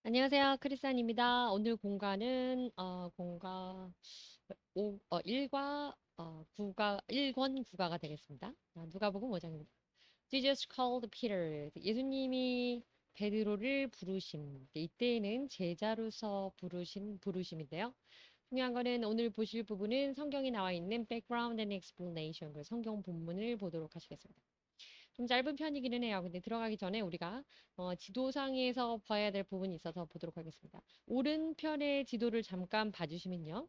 안녕하세요. 크리스안입니다. 오늘 공과는 공과 1과 9가 1권 9가가 되겠습니다. 누가복음 5장입니다. Jesus called Peter. 예수님이 베드로를 부르심. 이때에는 제자로서 부르심인데요. 중요한 거는 오늘 보실 부분은 성경에 나와 있는 background and explanation, 그 성경 본문을 보도록 하시겠습니다. 좀 짧은 편이기는 해요. 근데 들어가기 전에 우리가 지도상에서 봐야 될 부분이 있어서 보도록 하겠습니다. 오른편의 지도를 잠깐 봐주시면요.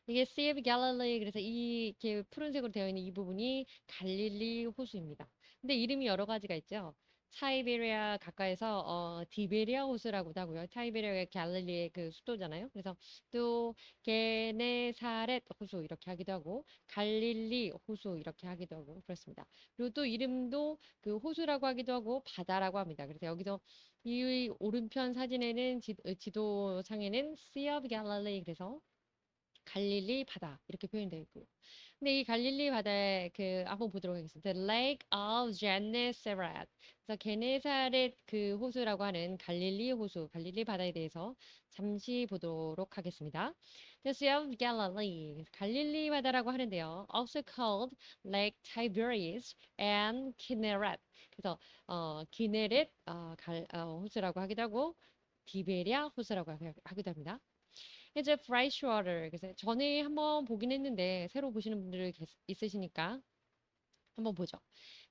이게 Sea of Galilee, 그래서 이렇게 푸른색으로 되어 있는 이 부분이 갈릴리 호수입니다. 근데 이름이 여러 가지가 있죠. 타이베리아 가까이서 디베리아 호수라고도 하고요. 타이베리아가 갈릴리의 그 수도잖아요. 그래서 또 게네사렛 호수 이렇게 하기도 하고 갈릴리 호수 이렇게 하기도 하고 그렇습니다. 그리고 또 이름도 그 호수라고 하기도 하고 바다라고 합니다. 그래서 여기서 이 오른편 사진에는 지도상에는 Sea of Galilee, 그래서 갈릴리 바다 이렇게 표현되어 있고요. 근데 이 갈릴리 바다에 그 한번 보도록 하겠습니다. The Lake of Gennesaret. 그래서 게네사렛 그 호수라고 하는 갈릴리 호수, 갈릴리 바다에 대해서 잠시 보도록 하겠습니다. The Sea of Galilee, 갈릴리 바다라고 하는데요. Also called Lake Tiberias and Kinneret. 그래서 기네렛 호수라고 하기도 하고 디베리아 호수라고 하기도 합니다. 이제 프라이슈어를 그래서 전에 한번 보긴 했는데 새로 보시는 분들 있으시니까 한번 보죠.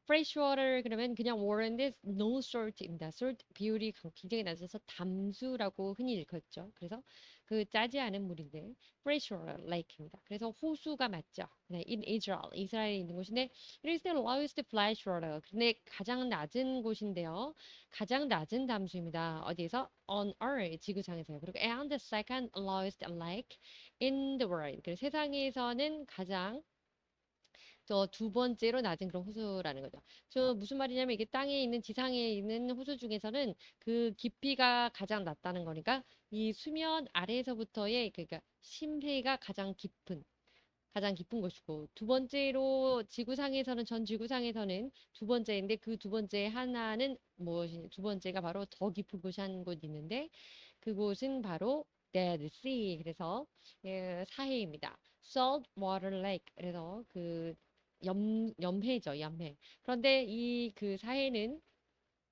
fresh water 그러면 그냥 water인데 no salt입니다. salt 비율이 굉장히 낮아서 담수라고 흔히 일컫죠. 그래서 그 짜지 않은 물인데 fresh water lake입니다. 그래서 호수가 맞죠. 네, in Israel, 이스라엘에 있는 곳인데 it is the lowest fresh water. 근데 가장 낮은 곳인데요. 가장 낮은 담수입니다. 어디에서? On Earth, 지구상에서요. 그리고 and the second lowest lake in the world. 그래서 세상에서는 가장 저 두 번째로 낮은 그런 호수라는 거죠. 저 무슨 말이냐면 이게 땅에 있는 지상에 있는 호수 중에서는 그 깊이가 가장 낮다는 거니까 이 수면 아래에서부터의 그러니까 심해가 가장 깊은 것이고 두 번째로 지구상에서는 전 지구상에서는 두 번째인데 그 두 번째 하나는 무엇이 두 번째가 바로 더 깊은 곳이 한 곳 있는데 그곳은 바로 Dead Sea, 그래서 사해입니다. Salt Water Lake, 그래서 그 염해죠, 염해. 그런데 이 그 사해는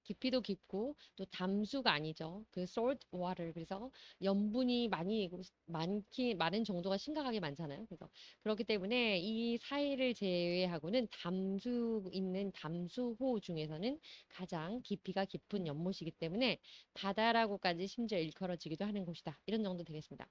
깊이도 깊고 또 담수가 아니죠. 그 salt water, 그래서 염분이 많은 정도가 심각하게 많잖아요. 그래서 그렇기 때문에 이 사해를 제외하고는 담수 있는 담수호 중에서는 가장 깊이가 깊은 연못이기 때문에 바다라고까지 심지어 일컬어지기도 하는 곳이다. 이런 정도 되겠습니다.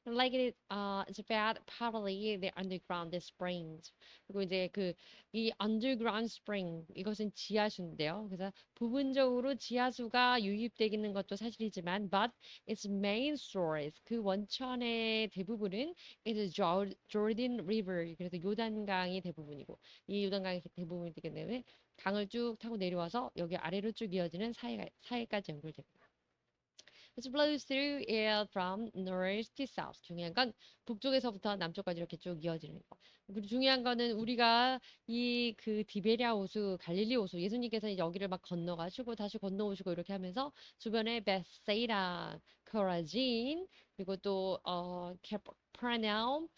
Like it's about probably the underground springs. 그리고 이제 그 이 underground spring, 이것은 지하수인데요. 그래서 부분적으로 지하수가 유입되기는 것도 사실이지만, but its main source, 그 원천의 대부분은 is Jordan River, 그래서 요단강이 대부분이고, 이 요단강이 대부분이기 때문에 강을 쭉 타고 내려와서 여기 아래로 쭉 이어지는 사해까지 연결됩니다. It flows through it from north to south. 중요한 건 북쪽에서부터 남쪽까지 이렇게 쭉 이어지는 거. 그리고 중요한 거는 우리가 이 그 디베리아 호수, 갈릴리 호수, 예수님께서 여기를 막 건너가시고 다시 건너오시고 이렇게 하면서 주변에 베세이다, 코라진, 그리고 또 카퍼나움,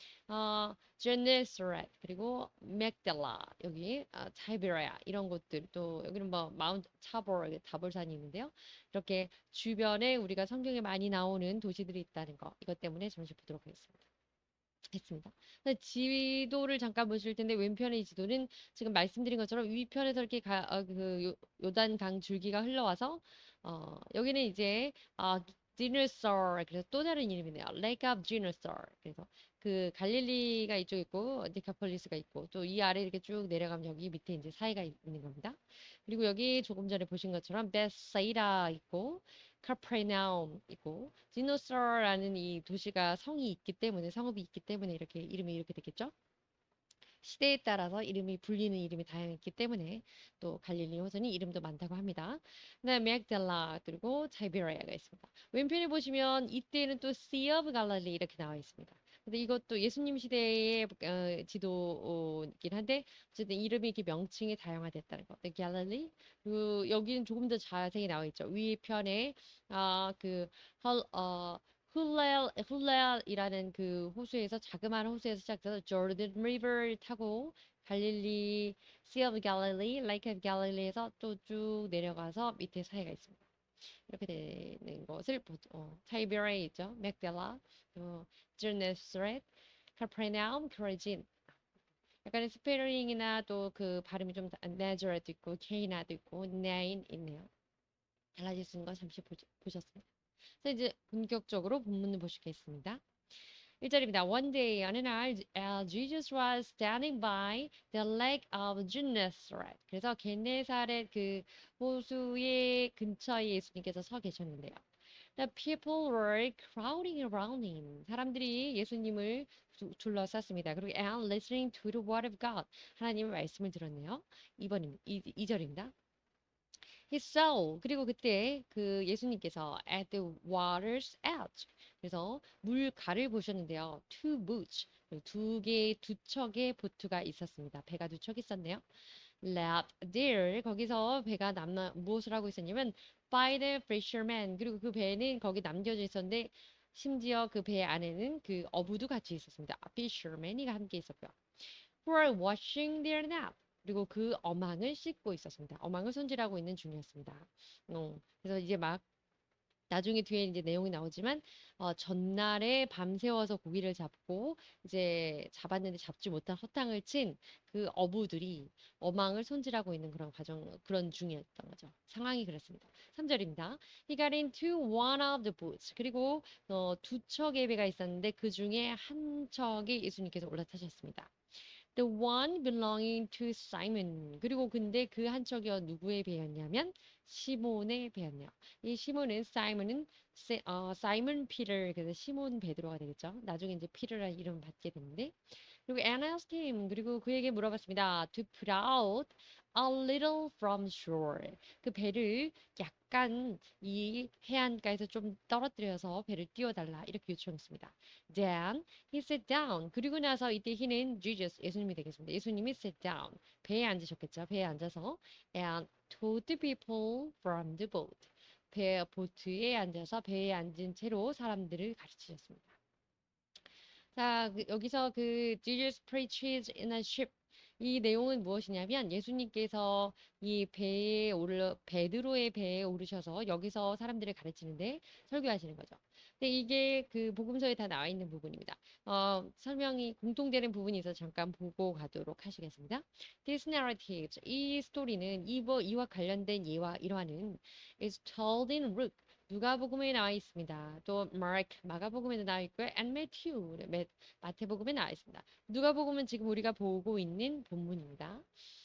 제네스렛, 그리고 맥달라, 여기 타이베리아 이런 곳들, 또 여기는 뭐 마운트 타볼, 다볼산이 있는데요. 이렇게 주변에 우리가 성경에 많이 나오는 도시들이 있다는 거, 이것 때문에 잠시 보도록 하겠습니다. 했습니다. 지도를 잠깐 보실 텐데 왼편의 지도는 지금 말씀드린 것처럼 위편에서 이렇게 요단 강 줄기가 흘러와서 여기는 이제 디너서, 그래서 또 다른 이름이네요. Lake of Gennesaret. 그래서 그 갈릴리가 이쪽 있고 디카폴리스가 있고 또 이 아래 이렇게 쭉 내려가면 여기 밑에 이제 사이가 있는 겁니다. 그리고 여기 조금 전에 보신 것처럼 베사이다 있고 카프레나움 있고 디노서라는 이 도시가 성읍이 있기 때문에 이렇게 이름이 이렇게 됐겠죠? 시대에 따라서 이름이 불리는 이름이 다양했기 때문에 또 갈릴리 호수는 이름도 많다고 합니다. 그다음에 맥델라 그리고 타이베리아가 있습니다. 왼편에 보시면 이때는 또 Sea of Galilee 이렇게 나와 있습니다. 근데 이것도 예수님 시대의 지도이긴 한데 어쨌든 이름이 이렇게 명칭이 다양화됐다는 거. The Galilee. 그 여기는 조금 더 자세히 나와 있죠. 위 편에 아그 훌렐이라는 그 호수에서 자그마한 호수에서 시작해서 조르단 리버를 타고 갈릴리 Sea of Galilee, Lake of Galilee에서 또 쭉 내려가서 밑에 사이가 있습니다. 이렇게 되는 것을 타이베리아 있죠. 맥델라, 제네스렛, 카퍼나움, 코라진. 약간의 스페링이나 또 그 발음이 좀 나자렛도 있고 케이나도 있고 나인 있네요. 달라질 수 있는 거 잠시 보셨습니다. 그래서 이제 본격적으로 본문을 보시겠습니다. 1절입니다. One day 어느 날 Jesus was standing by the lake of Gennesaret. 그래서 게네사렛 그 호수의 근처에 예수님께서 서 계셨는데요. The people were crowding around him. 사람들이 예수님을 둘러쌌습니다. 그리고 and listening to the word of God. 하나님의 말씀을 들었네요. 2절입니다. He saw. 그리고 그때 그 예수님께서 at the water's edge. 그래서 물가를 보셨는데요. Two boats. 두 척의 보트가 있었습니다. 배가 두 척 있었네요. left there. 거기서 배가 무엇을 하고 있었냐면 by the fishermen. 그리고 그 배는 거기 남겨져 있었는데 심지어 그 배 안에는 그 어부도 같이 있었습니다. fishermen이 함께 있었고요. who are washing their net. 그리고 그 어망을 씻고 있었습니다. 어망을 손질하고 있는 중이었습니다. 그래서 이제 막 나중에 뒤에 이제 내용이 나오지만 전날에 밤새워서 고기를 잡고 이제 잡았는데 잡지 못한 허탕을 친 그 어부들이 어망을 손질하고 있는 그런 중이었던 거죠. 상황이 그랬습니다. 3절입니다. He got into one of the boats. 그리고 두 척의 배가 있었는데 그 중에 한 척에 예수님께서 올라타셨습니다. The one belonging to Simon. 그리고 근데 그 한 척이 누구의 배였냐면 시몬의 배였네요. 이 시몬은 사이먼 피터 그래서 시몬 베드로가 되겠죠. 나중에 이제 피터라는 이름을 받게 되는데 그리고 and asked him 그리고 그에게 물어봤습니다. To put out a little from shore. 그 배를 약간 이 해안가에서 좀 떨어뜨려서 배를 띄워달라 이렇게 요청했습니다. Then he sat down. 그리고 나서 이때 he는 Jesus 예수님이 되겠습니다. 예수님이 sat down. 배에 앉으셨겠죠. 배에 앉아서 and told the people from the boat. 보트에 앉아서 배에 앉은 채로 사람들을 가르치셨습니다. 자, 여기서 그 Jesus preaches in a ship. 이 내용은 무엇이냐면 예수님께서 이 베드로의 배에 오르셔서 여기서 사람들을 가르치는데 설교하시는 거죠. 근데 이게 그 복음서에 다 나와 있는 부분입니다. 설명이 공통되는 부분이 있어서 잠깐 보고 가도록 하시겠습니다. This narrative, 이 스토리는 이와 관련된 예와 일화는 is told in Luke. 누가복음에 나와 있습니다. 또 마가복음에도 나와 있고요. and Matthew, 마태복음에 나와 있습니다. 누가복음은 지금 우리가 보고 있는 본문입니다.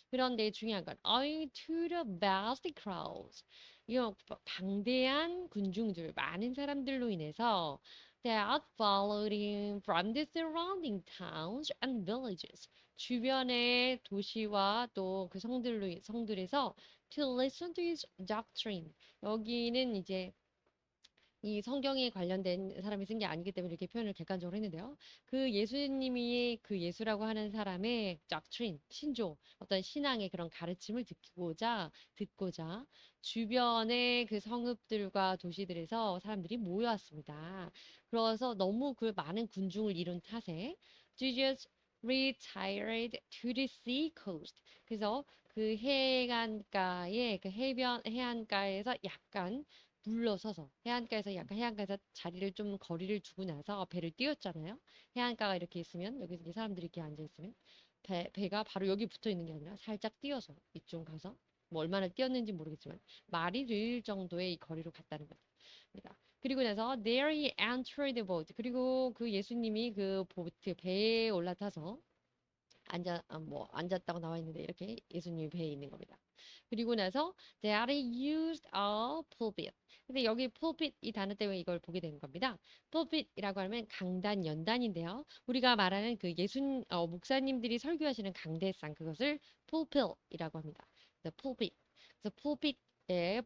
그런데 중요한 건 owing to the vast crowds. 이 방대한 군중들, 많은 사람들로 인해서 that followed him from the surrounding towns and villages. 주변의 도시와 또 그 성들에서 to listen to his doctrine. 여기는 이제 이 성경에 관련된 사람이 쓴 게 아니기 때문에 이렇게 표현을 객관적으로 했는데요. 그 예수님이 그 예수라고 하는 사람의 doctrine, 신조, 어떤 신앙의 그런 가르침을 듣고자 주변의 그 성읍들과 도시들에서 사람들이 모여왔습니다. 그래서 너무 그 많은 군중을 이룬 탓에 Jesus retired to the sea coast. 그래서 그 해안가에 그 해안가에서 약간 물러서서 해안가에서 자리를 좀 거리를 두고 나서 배를 띄웠잖아요. 해안가가 이렇게 있으면 여기 이제 사람들이 이렇게 앉아 있으면 배가 바로 여기 붙어 있는 게 아니라 살짝 띄어서 이쪽 가서 뭐 얼마나 띄었는지 모르겠지만 말이 될 정도의 이 거리로 갔다는 겁니다. 그리고 나서 there he entered the boat. 그리고 그 예수님이 그 보트 배에 올라타서 앉았다고 나와 있는데 이렇게 예수님이 배에 있는 겁니다. 그리고 나서 that he used a pulpit. 근데 여기 pulpit 이 단어 때문에 이걸 보게 되는 겁니다. pulpit이라고 하면 강단, 연단인데요. 우리가 말하는 그 목사님들이 설교하시는 강대상 그것을 pulpit이라고 합니다. The pulpit. 그래서 pulpit 예,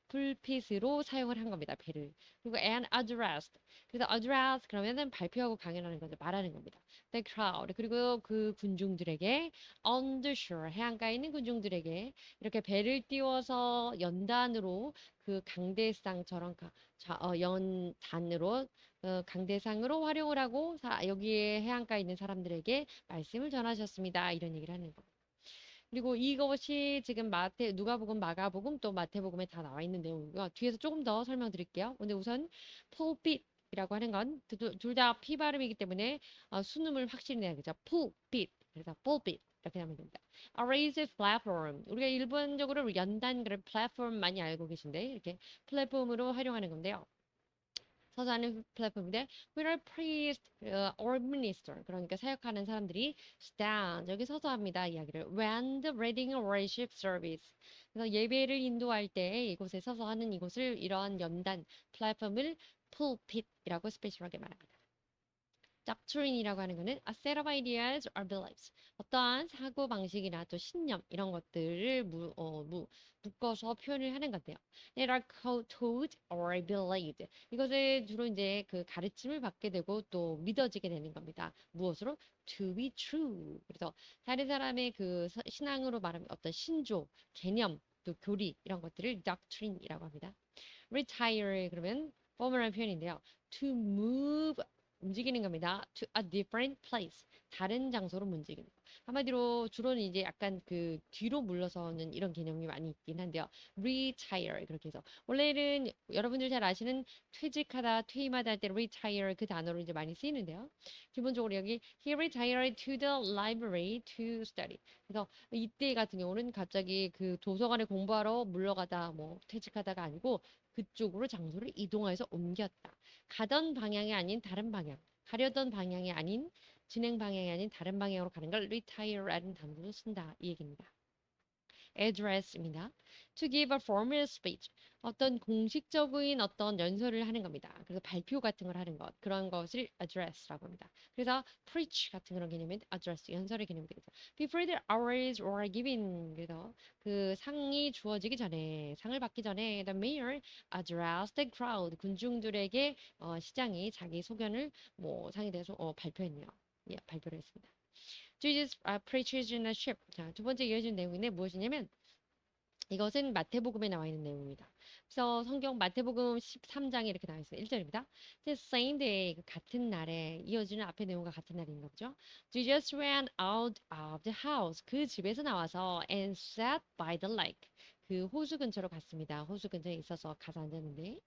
풀핏으로 사용을 한 겁니다. 배를. 그리고 and addressed. 그래서 address 그러면은 발표하고 강연하는 거죠. 말하는 겁니다. The crowd. 그리고 그 군중들에게 on the shore. 해안가에 있는 군중들에게 이렇게 배를 띄워서 연단으로 그 강대상처럼 연단으로 강대상으로 활용을 하고 여기에 해안가에 있는 사람들에게 말씀을 전하셨습니다. 이런 얘기를 하는 거. 그리고 이것이 지금 누가복음, 마가복음 또 마태복음에 다 나와 있는 내용이고요. 뒤에서 조금 더 설명드릴게요. 근데 우선 pulpit이라고 하는 건 둘 다 P 발음이기 때문에 순음을 확실히 내야겠죠. pulpit. 그래서 pulpit 이렇게 하면 됩니다. A raised platform. 우리가 일반적으로 연단 그런 플랫폼 많이 알고 계신데 이렇게 플랫폼으로 활용하는 건데요. 서서 하는 플랫폼인데 where priest or minister 그러니까 사역하는 사람들이 stand 여기 서서 합니다 이야기를 when the reading or worship service 그래서 예배를 인도할 때 이곳에 서서 하는 이곳을 이러한 연단 플랫폼을 pulpit이라고 스페셜하게 말합니다. doctrine이라고 하는 거는 a set of ideas or beliefs. 어떠한 사고 방식이나 또 신념 이런 것들을 묶어서 표현을 하는 건데요. They are taught or believed. 이것을 주로 이제 그 가르침을 받게 되고 또 믿어지게 되는 겁니다. 무엇으로? To be true. 그래서 다른 사람의 그 신앙으로 말하면 어떤 신조, 개념, 또 교리 이런 것들을 doctrine이라고 합니다. retire 그러면 formal한 표현인데요. to move 움직이는 겁니다. to a different place 다른 장소로 움직이는 거. 한마디로 주로는 이제 약간 그 뒤로 물러서는 이런 개념이 많이 있긴 한데요. retire 그렇게 해서 원래는 여러분들 잘 아시는 퇴직하다, 퇴임하다 할 때 retire 그 단어로 이제 많이 쓰이는데요. 기본적으로 여기 he retired to the library to study. 그래서 이때 같은 경우는 갑자기 그 도서관에 공부하러 물러가다 뭐 퇴직하다가 아니고 그쪽으로 장소를 이동해서 옮겼다. 가던 방향이 아닌 다른 방향, 가려던 방향이 아닌 진행 방향이 아닌 다른 방향으로 가는 걸 retire라는 단어로 쓴다. 이 얘기입니다. address입니다. To give a formal speech. 어떤 공식적인 어떤 연설을 하는 겁니다. 그래서 발표 같은 걸 하는 것. 그런 것을 address라고 합니다. 그래서 preach 같은 그런 개념이 address, 연설의 개념이 되겠죠. Before the hours were given. 그래서 그 상이 주어지기 전에, 상을 받기 전에 the mayor addressed the crowd. 군중들에게 시장이 자기 소견을 상에 대해서 발표했네요. 예, 발표를 했습니다. Jesus preaches in a ship. 자, 두 번째 이어진 내용인데 무엇이냐면 이것은 마태복음에 나와 있는 내용입니다. 그래서 성경 마태복음 13장에 이렇게 나와 있어요. 1절입니다. The same day, 그 같은 날에 이어지는 앞의 내용과 같은 날인 거죠. Jesus went out of the house. 그 집에서 나와서 and sat by the lake. 그 호수 근처로 갔습니다. 호수 근처에 있어서 가서 앉았는데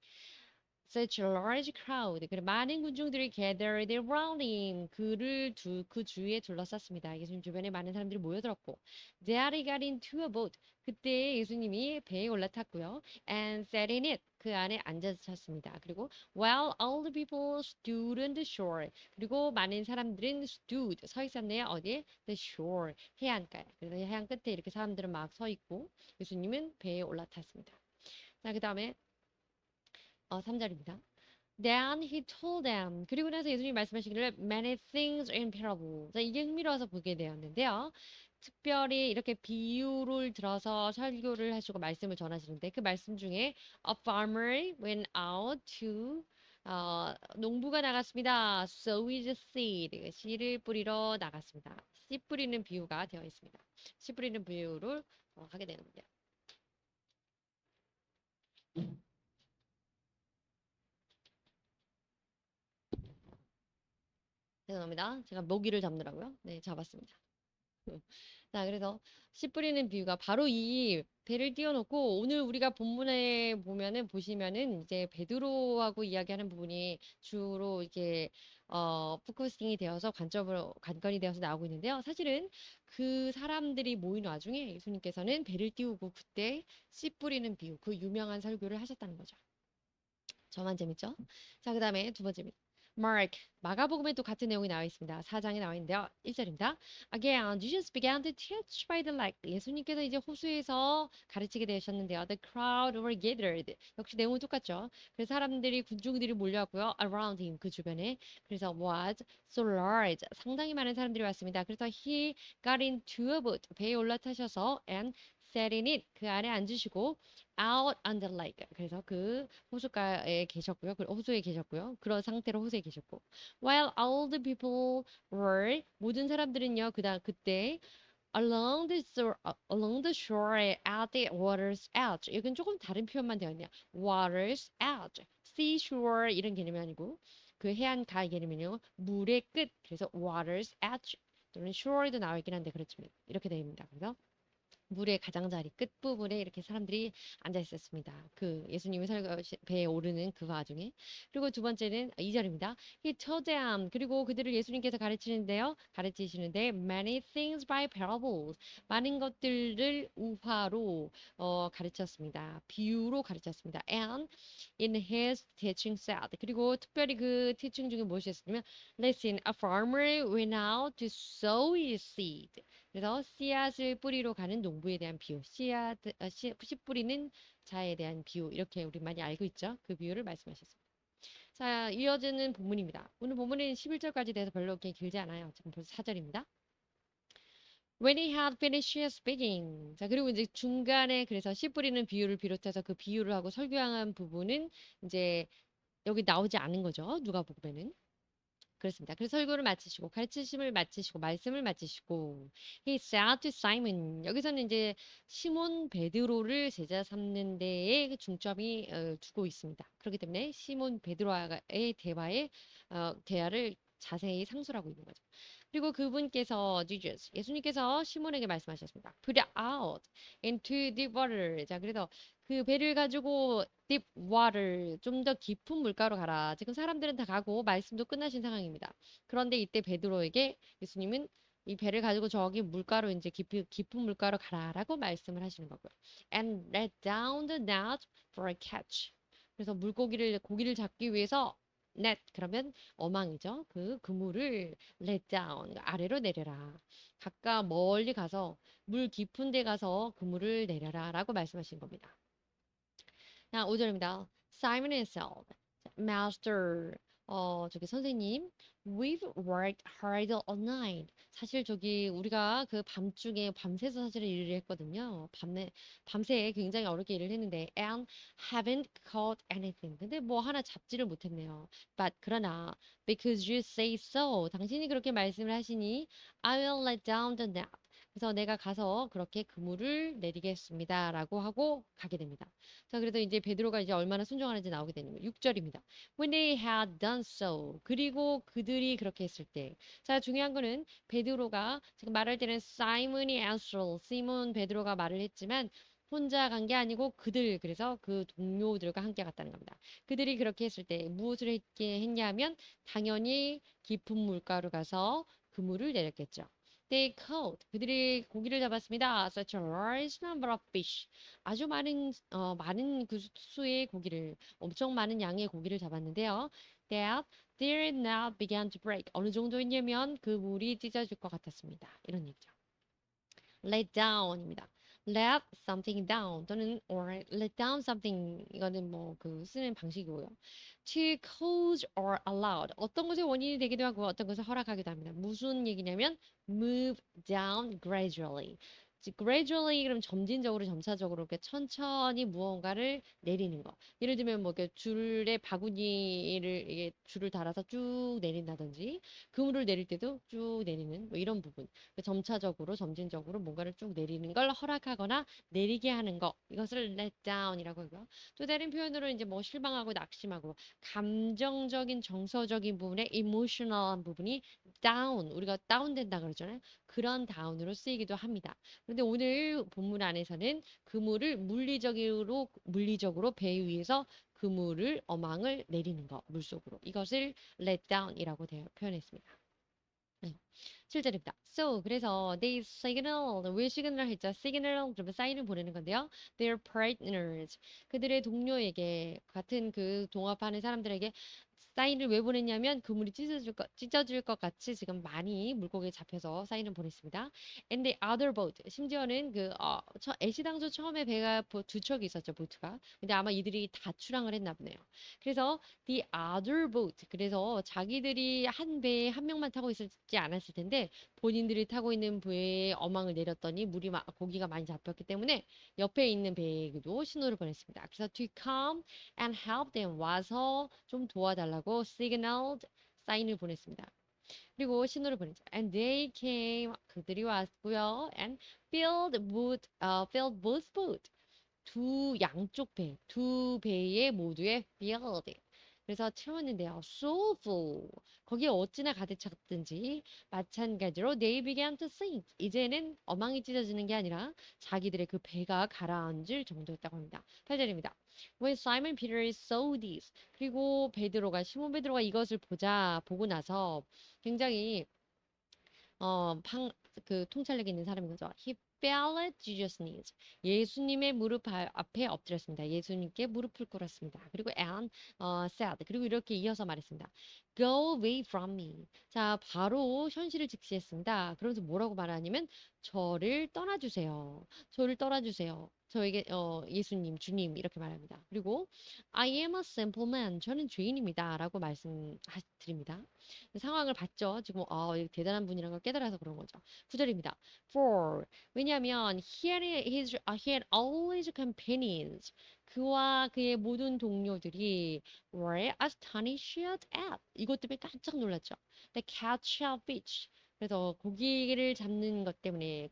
such a large crowd. 그래 많은 군중들이 gathered around him. 그 주위에 둘러쌌습니다. 예수님 주변에 많은 사람들이 모여들었고, there he got into a boat. 그때 예수님이 배에 올라탔고요. and sat in it. 그 안에 앉으셨습니다. 그리고 while all the people stood on the shore. 그리고 많은 사람들은 stood 서 있었네요. 어디에? The shore 해안가에. 그래서 해안 끝에 이렇게 사람들은 막 서 있고 예수님은 배에 올라탔습니다. 자, 그 다음에 3절입니다. Then he told them. 그리고 나서 예수님이 말씀하시기를 many things in parable. 자, 이게 흥미로워서 보게 되었는데요. 특별히 이렇게 비유를 들어서 설교를 하시고 말씀을 전하시는데 그 말씀 중에 a farmer went out to 농부가 나갔습니다. sow his seed. 씨를 뿌리러 나갔습니다. 씨 뿌리는 비유가 되어 있습니다. 씨 뿌리는 비유를 하게 되는데요. 죄송합니다. 제가 모기를 잡느라고요. 네, 잡았습니다. 자, 그래서 씨 뿌리는 비유가 바로 이 배를 띄워놓고 오늘 우리가 본문에 보시면은 이제 베드로하고 이야기하는 부분이 주로 이렇게 포커싱이 되어서 관건이 되어서 나오고 있는데요. 사실은 그 사람들이 모인 와중에 예수님께서는 배를 띄우고 그때 씨 뿌리는 비유, 그 유명한 설교를 하셨다는 거죠. 저만 재밌죠? 자, 그 다음에 두 번째입니다. 마가복음에도 같은 내용이 나와 있습니다. 4장에 나와 있는데요. 1절입니다. Again, Jesus began to teach by the lake. 예수님께서 이제 호수에서 가르치게 되셨는데요. The crowd were gathered. 역시 내용은 똑같죠. 그래서 사람들이, 군중들이 몰려왔고요. Around him, 그 주변에. 그래서 was so large. 상당히 많은 사람들이 왔습니다. 그래서 he got into a boat. 배에 올라타셔서 and sat in it. 그 안에 앉으시고 out on the lake. 그래서 그 호숫가에 계셨고요. 그 호수에 계셨고요. 그런 상태로 호수에 계셨고. While all the people were 모든 사람들은요. 그때 along the shore at the water's edge. 여긴 조금 다른 표현만 되어 있네요. water's edge. seashore 이런 개념이 아니고 그 해안가 개념이요. 물의 끝. 그래서 water's edge 또는 shore도 나와 있긴 한데 그렇지만 이렇게 되어 있습니다. 그래서 물의 가장자리 끝부분에 이렇게 사람들이 앉아 있었습니다. 그 예수님이 배에 오르는 그 와중에. 그리고 두 번째는 2절입니다. He told them. 그리고 그들을 예수님께서 가르치시는데 many things by parables. 많은 것들을 우화로 가르쳤습니다. 비유로 가르쳤습니다. And in his teaching said. 그리고 특별히 그 teaching 중에 무엇이었냐면 Listen, a farmer went out to sow his seed. 그래서 씨앗을 뿌리러 가는 농부에 대한 비유, 씨 뿌리는 자에 대한 비유, 이렇게 우리 많이 알고 있죠? 그 비유를 말씀하셨습니다. 자, 이어지는 본문입니다. 오늘 본문은 11절까지 돼서 별로 그렇게 길지 않아요. 지금 벌써 4절입니다. When he had finished speaking. 자, 그리고 이제 중간에 그래서 씨 뿌리는 비유를 비롯해서 그 비유를 하고 설교한 부분은 이제 여기 나오지 않은 거죠. 누가복음에는. 그렇습니다. 그래서 설교를 마치시고 가르치심을 마치시고 말씀을 마치시고 he said to Simon 여기서는 이제 시몬 베드로를 제자 삼는 데에 그 중점이 두고 있습니다. 그렇기 때문에 시몬 베드로와의 대화를 자세히 상술하고 있는 거죠. 그리고 그분께서 Jesus 예수님께서 시몬에게 말씀하셨습니다. Put out into deep water. 자, 그래서 그 배를 가지고 deep water 좀 더 깊은 물가로 가라. 지금 사람들은 다 가고 말씀도 끝나신 상황입니다. 그런데 이때 베드로에게 예수님은 이 배를 가지고 저기 물가로 이제 깊은 물가로 가라라고 말씀을 하시는 거고요. And let down the net for a catch. 그래서 고기를 잡기 위해서 net 그러면 어망이죠. 그 그물을 let down 아래로 내려라. 멀리 가서 물 깊은 데 가서 그물을 내려라라고 말씀하신 겁니다. 자, 5절입니다. Simon answered, Master, 저기 선생님, we've worked hard all night. 사실 저기 우리가 그 밤중에 밤새서 사실 일을 했거든요. 밤새 굉장히 어렵게 일을 했는데, and haven't caught anything. 근데 뭐 하나 잡지를 못했네요. But 그러나, because you say so, 당신이 그렇게 말씀을 하시니, I will let down the net. 그래서 내가 가서 그렇게 그물을 내리겠습니다라고 하고 가게 됩니다. 자, 그래서 이제 베드로가 이제 얼마나 순종하는지 나오게 되는 거예요. 6절입니다. When they had done so. 그리고 그들이 그렇게 했을 때. 자, 중요한 거는 베드로가 지금 말할 때는 Simon이 answered. 시몬 베드로가 말을 했지만 혼자 간 게 아니고 그래서 그 동료들과 함께 갔다는 겁니다. 그들이 그렇게 했을 때 무엇을 했냐면 당연히 깊은 물가로 가서 그물을 내렸겠죠. They caught. 그들이 고기를 잡았습니다. Such a large number of fish. 아주 많은 그 수의 엄청 많은 양의 고기를 잡았는데요. That their net began to break. 어느 정도였냐면 그 물이 찢어질 것 같았습니다. 이런 얘기죠. Let down입니다. Let something down 또는 or let down something 이거는 뭐 그 쓰는 방식이고요. To cause or allowed 어떤 것의 원인이 되기도 하고 어떤 것을 허락하기도 합니다. 무슨 얘기냐면 move down gradually. gradually 그럼 점차적으로 이렇게 천천히 무언가를 내리는 거. 예를 들면 뭐 이렇게 줄에 바구니를 이게 줄을 달아서 쭉 내린다든지 그물을 내릴 때도 쭉 내리는 뭐 이런 부분. 점진적으로 뭔가를 쭉 내리는 걸 허락하거나 내리게 하는 거. 이것을 let down이라고 하고요. 또 다른 표현으로 이제 뭐 실망하고 낙심하고 감정적인 정서적인 부분에 emotional한 부분이 down 우리가 다운된다 그러잖아요. 그런 다운으로 쓰이기도 합니다. 그런데 오늘 본문 안에서는 그물을 물리적으로 배 위에서 그물을 어망을 내리는 거 물속으로 이것을 let down이라고 표현했습니다. 네. 7절입니다. So, 그래서 they signaled, 왜 시그널 했죠? signal, 그러면 사인을 보내는 건데요. Their partners, 그들의 동료에게, 같은 그 동업하는 사람들에게 사인을 왜 보냈냐면 그물이 찢어질 것 같이 지금 많이 물고기에 잡혀서 사인을 보냈습니다. And the other boat. 심지어는 애시당초 처음에 배가 두 척이 있었죠, 보트가. 근데 아마 이들이 다 출항을 했나 보네요. 그래서 the other boat. 그래서 자기들이 한 배에 한 명만 타고 있지 않았을 텐데 본인들이 타고 있는 배에 어망을 내렸더니 고기가 많이 잡혔기 때문에 옆에 있는 배에도 신호를 보냈습니다. 그래서 to come and help them 와서 좀 도와달라고 signaled 사인을 보냈습니다. 그리고 신호를 보냈죠. And they came 그들이 왔고요. And filled both boat 두 배의 모두에 filled. 그래서 채웠는데요. So full. 거기에 어찌나 가득 찼든지 마찬가지로 they began to sink. 이제는 어망이 찢어지는 게 아니라 자기들의 그 배가 가라앉을 정도였다고 합니다. 8절입니다. When Simon Peter saw this. 그리고 시몬 베드로가 이것을 보고 나서 굉장히 통찰력 있는 사람인 거죠. He fell at Jesus' knees. 예수님의 무릎 앞에 엎드렸습니다. 예수님께 무릎을 꿇었습니다. 그리고 and said. 그리고 이렇게 이어서 말했습니다. Go away from me. 자, 바로 현실을 직시했습니다. 그러면서 뭐라고 말하냐면 저를 떠나주세요. 저를 떠나주세요. 저에게 예수님, 주님 이렇게 말합니다. 그리고 I am a simple man. 저는 죄인입니다라고 말씀드립니다. 상황을 봤죠. 지금 대단한 분이라는 걸 깨달아서 그런 거죠. 9절입니다. For 왜냐하면 he had all his companions 그와 그의 모든 동료들이 were astonished at 이것 때문에 깜짝 놀랐죠. The catch of fish 그래서 고기를 잡는 것 때문에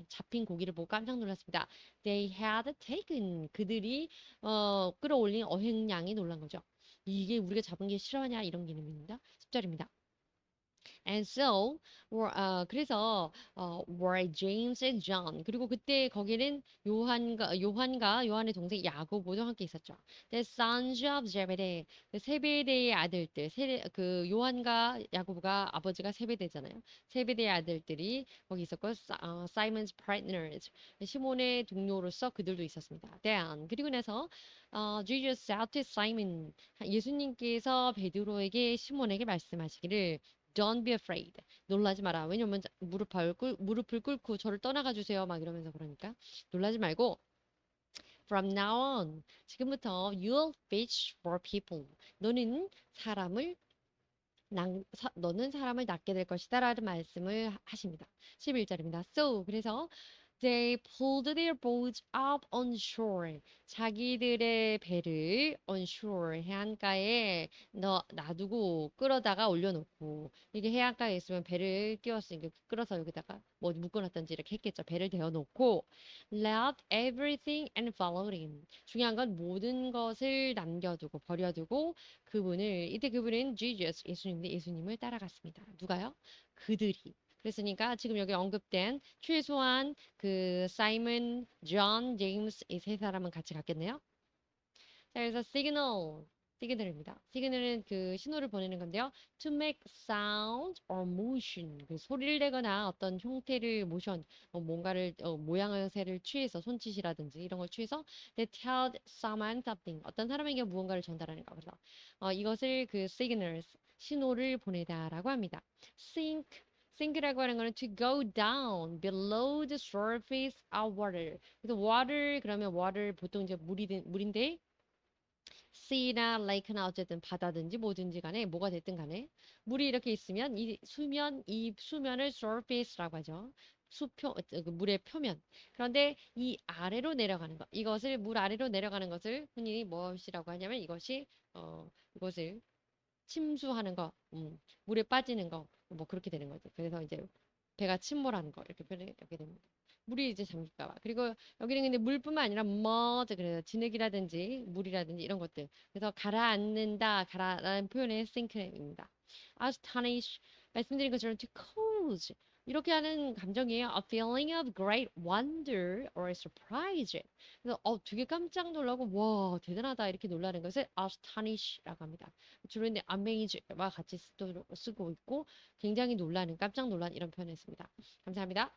잡힌 고기를 보고 깜짝 놀랐습니다. They had taken 그들이 끌어올린 어획량이 놀란 거죠. 이게 우리가 잡은 게 실화냐 이런 개념입니다. 10절입니다. And so, 그래서 were James and John. 그리고 그때 거기는 요한과 요한의 동생 야고보도 함께 있었죠. The sons of Zebedee. 그 세베대의 아들들. 요한과 야고보가 아버지가 세베대잖아요. 세베대의 아들들이 거기 있었고, Simon's partners. 시몬의 동료로서 그들도 있었습니다. Then 그리고 나서 Jesus said to Simon. 예수님께서 베드로에게 시몬에게 말씀하시기를 Don't be afraid. 놀라지 마라. 왜냐면 무릎을 꿇고 저를 떠나가 주세요. 막 이러면서 그러니까 놀라지 말고 From now on 지금부터 you'll fish for people. 너는 사람을 너는 사람을 낳게 될 것이다라는 말씀을 하십니다. 11절입니다. So 그래서 They pulled their boats up on shore. 자기들의 배를 on shore 해안가에 놔두고 끌어다가 올려놓고 이게 해안가에 있으면 배를 띄웠으니까 끌어서 여기다가 뭐 묶어놨던지 이렇게 했겠죠. 배를 대어놓고 left everything and followed him. 중요한 건 모든 것을 남겨두고 버려두고 이때 그분은 Jesus 예수님을 따라갔습니다. 누가요? 그들이. 그랬으니까 지금 여기 언급된 최소한 사이먼, 존, 제임스 이 세 사람은 같이 갔겠네요. 자, 그래서 시그널입니다. 시그널은 신호를 보내는 건데요. To make sound or motion. 소리를 내거나 어떤 형태를 뭔가를 모양새를 취해서 손짓이라든지 이런 걸 취해서 that tell someone something. 어떤 사람에게 무언가를 전달하는 거. 그래서 이것을 signals 신호를 보내다라고 합니다. sink라고 하는 거는 to go down below the surface of water. 그래서 그러면 water 보통 이제 물인데 sea나 lake나 어쨌든 바다든지 뭐든지 간에 뭐가 됐든 간에 물이 이렇게 있으면 이 수면을 surface라고 하죠. 물의 표면. 그런데 이 아래로 내려가는 것, 물 아래로 내려가는 것을 흔히 무엇이라고 하냐면 이것을 침수하는 거, 물에 빠지는 거, 뭐 그렇게 되는 거죠. 그래서 이제 배가 침몰하는 거 이렇게 표현하게 됩니다. 물이 이제 잠길까 봐. 그리고 여기는 근데 물뿐만 아니라 그래서 진흙이라든지 물이라든지 이런 것들. 그래서 가라앉는다라는 표현의 sink입니다. astonish 말씀드린 것처럼 to cause 이렇게 하는 감정이에요. A feeling of great wonder or surprise. 그래서 되게 깜짝 놀라고 와 대단하다 이렇게 놀라는 것을 astonish라고 합니다. 주로 이제 amaze와 같이 쓰고 있고 굉장히 깜짝 놀란 이런 표현을 했습니다. 감사합니다.